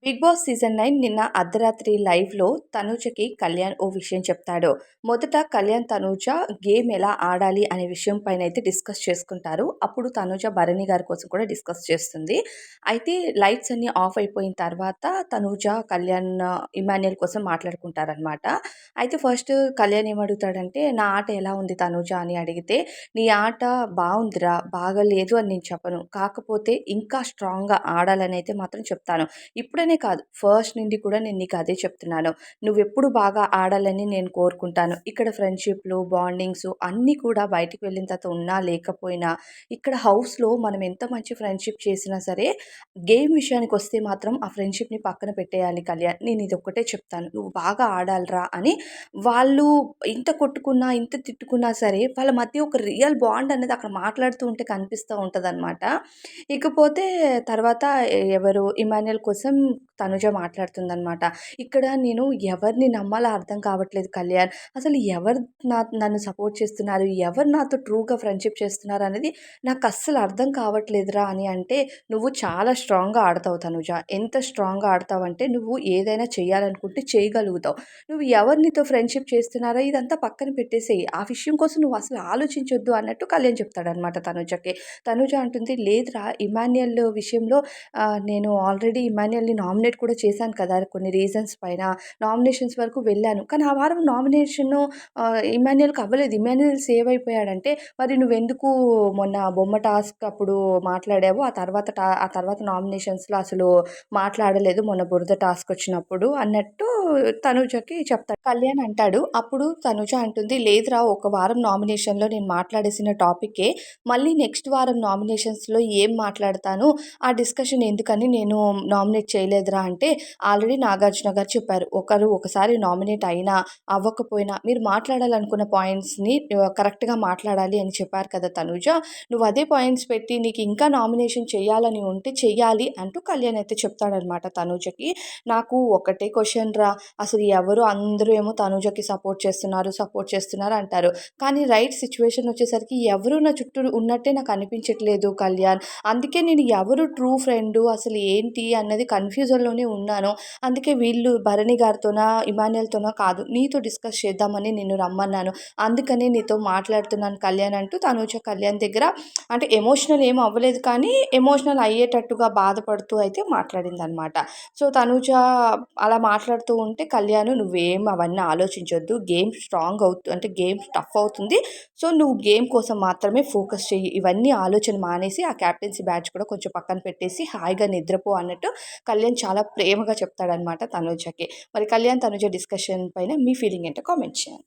Big boss season 9 నిన్న అర్ధరాత్రి లైవ్‌లో తనూజకి కళ్యాణ్ ఓ విషయం చెప్తాడు. మొదట కళ్యాణ్, తనూజ గేమ్ ఎలా ఆడాలి అనే విషయం పైనైతే డిస్కస్ చేసుకుంటారు. అప్పుడు తనూజ భరణి గారి కోసం కూడా డిస్కస్ చేస్తుంది. అయితే లైట్స్ అన్నీ ఆఫ్ అయిపోయిన తర్వాత తనూజ, కళ్యాణ్, ఇమాన్యుయల్ కోసం మాట్లాడుకుంటారనమాట. అయితే ఫస్ట్ కళ్యాణ్ ఏమడుగుతాడంటే, "నా ఆట ఎలా ఉంది తనూజ" అని అడిగితే, "నీ ఆట బావుందిరా, బాగాలేదు అని నేను చెప్పను. కాకపోతే ఇంకా స్ట్రాంగ్‌గా ఆడాలనైతే మాత్రం చెప్తాను. ఇప్పుడనే కాదు, ఫస్ట్ నుండి కూడా నేను నీకు అదే చెప్తున్నాను. నువ్వెప్పుడు బాగా ఆడాలని నేను కోరుకుంటాను. ఇక్కడ ఫ్రెండ్‌షిప్‌లు, బాండింగ్సు అన్నీ కూడా బయటికి వెళ్ళిన తర్వాత ఉన్నా, లేకపోయినా ఇక్కడ హౌస్‌లో మనం ఎంత మంచి ఫ్రెండ్‌షిప్ చేసినా సరే, గేమ్ విషయానికొస్తే మాత్రం ఆ ఫ్రెండ్‌షిప్‌ని పక్కన పెట్టేయాలి కళ్యాణ్. నేను ఇదొక్కటే చెప్తాను. నువ్వు బాగా ఆడాలిరా" అని వాళ్ళు ఇంత కొట్టుకున్నా, ఇంత తిట్టుకున్నా సరే, వాళ్ళ మధ్య ఒక రియల్ బాండ్ అనేది అక్కడ మాట్లాడుతూ ఉంటే కనిపిస్తా ఉంటదనమాట. ఇకపోతే తర్వాత ఎవరు ఇమాన్యుయల్ కోసం తనుజ మాట్లాడుతుందనమాట. ఇక్కడ నేను ఎవరిని నమ్మాలో అర్థం కావట్లేదు కళ్యాణ్. అసలు ఎవరు నన్ను సపోర్ట్ చేస్తున్నారు? ఎవరు నాతో ట్రూగా ఫ్రెండ్‌షిప్ చేస్తున్నారనేది నాకస్సలు అర్థం కావట్లేదురా అని అంటే, "నువ్వు చాలా స్ట్రాంగ్‌గా ఆడతావు తనుజ. ఎంత స్ట్రాంగ్‌గా ఆడతావంటే నువ్వు ఏదైనా చేయాలనుకుంటే చేయగలుగుతావు. నువ్వు ఎవరు నీతో ఫ్రెండ్‌షిప్ చేస్తున్నారో ఇదంతా పక్కన పెట్టేసేయి. ఆ విషయం కోసం నువ్వు అసలు ఆలోచించొద్దు" అన్నట్టు కళ్యాణ్ చెప్తాడనమాట తనుజకి. తనుజ అంటుంది, "లేదురా ఇమాన్యుయల్ విషయంలో నేను ఆల్రెడీ ఇమాన్యుయల్‌ని నామినేట్ కూడా చేశాను కదా! కొన్ని రీజన్స్ పైన. నామినేషన్స్ వరకు వెళ్ళాను. కానీ ఆ వారం నామినేషను ఇమాన్యుయల్‌కి అవ్వలేదు. ఇమాన్యుయల్ సేవ్ అయిపోయాడంటే, మరి నువ్వెందుకు మొన్న బొమ్మ టాస్క్ అప్పుడు మాట్లాడావు? ఆ తర్వాత నామినేషన్స్‌లో అసలు మాట్లాడలేదు మొన్న బురద టాస్క్ వచ్చినప్పుడు" అన్నట్టు తనుజకి చెప్తాడు. కళ్యాణ్ అంటాడు. అప్పుడు తనుజ అంటుంది, "లేదురా ఒక వారం నామినేషన్‌లో నేను మాట్లాడేసిన టాపిక్కే మళ్ళీ నెక్స్ట్ వారం నామినేషన్స్‌లో ఏం మాట్లాడతాను, ఆ డిస్కషన్ ఎందుకని నేను నామినేట్ చేయలేదురా" అంటే, ఆల్రెడీ నాగార్జున గారు చెప్పారు. ఒకసారి నామినేట్ అయినా, అవ్వకపోయినా మీరు మాట్లాడాలనుకున్న పాయింట్స్‌ని కరెక్ట్‌గా మాట్లాడాలి అని చెప్పారు కదా తనూజ. నువ్వు అదే పాయింట్స్ పెట్టి నీకు ఇంకా నామినేషన్ చేయాలని ఉంటే చెయ్యాలి అంటూ కళ్యాణ్ అయితే చెప్తాడనమాట తనూజకి. నాకు ఒకటే క్వెషన్ రా, అసలు అందరూ ఏమో తనూజకి సపోర్ట్ చేస్తున్నారు అంటారు. కానీ రైట్ సిట్యుయేషన్ వచ్చేసరికి ఎవరు నా చుట్టూ ఉన్నట్టే నాకు అనిపించట్లేదు కళ్యాణ్. అందుకే నేను ఎవరు ట్రూ ఫ్రెండు అసలు ఏంటి అన్నది కన్‌ఫ్యూజన్‌లోనే ఉన్నాను. అందుకే వీళ్ళు భరణి గారితోనా, ఇమాన్యుయల్‌తోనో కాదు నీతో డిస్కస్ చేద్దామని నిన్ను రమ్మన్నాను. అందుకనే నీతో మాట్లాడుతున్నాను కళ్యాణ్ అంటూ తనూజ కళ్యాణ్ దగ్గర అంటే ఎమోషనల్ ఏమి అవ్వలేదు కానీ ఎమోషనల్ అయ్యేటట్టుగా బాధపడుతూ అయితే మాట్లాడిందనమాట. సో, తనూజ అలా మాట్లాడుతూ ఉంటే కళ్యాణ్, "నువ్వేం అవన్నీ ఆలోచించొద్దు. గేమ్ స్ట్రాంగ్ అంటే గేమ్ టఫ్ అవుతుంది. సో, నువ్వు గేమ్ కోసం మాత్రమే ఫోకస్ చెయ్యి. ఇవన్నీ ఆలోచన మానేసి ఆ క్యాప్టెన్సీ బ్యాచ్ కూడా కొంచెం పక్కన పెట్టేసి హాయిగా నిద్రపో" అన్నట్టు కళ్యాణ్ చాలా ప్రేమగా చెప్తాడనమాట తనూజకి. మరి కళ్యాణ్, తనూజ డిస్కషన్ పైన మీ ఫీలింగ్ ఏంటో కామెంట్ చేయండి.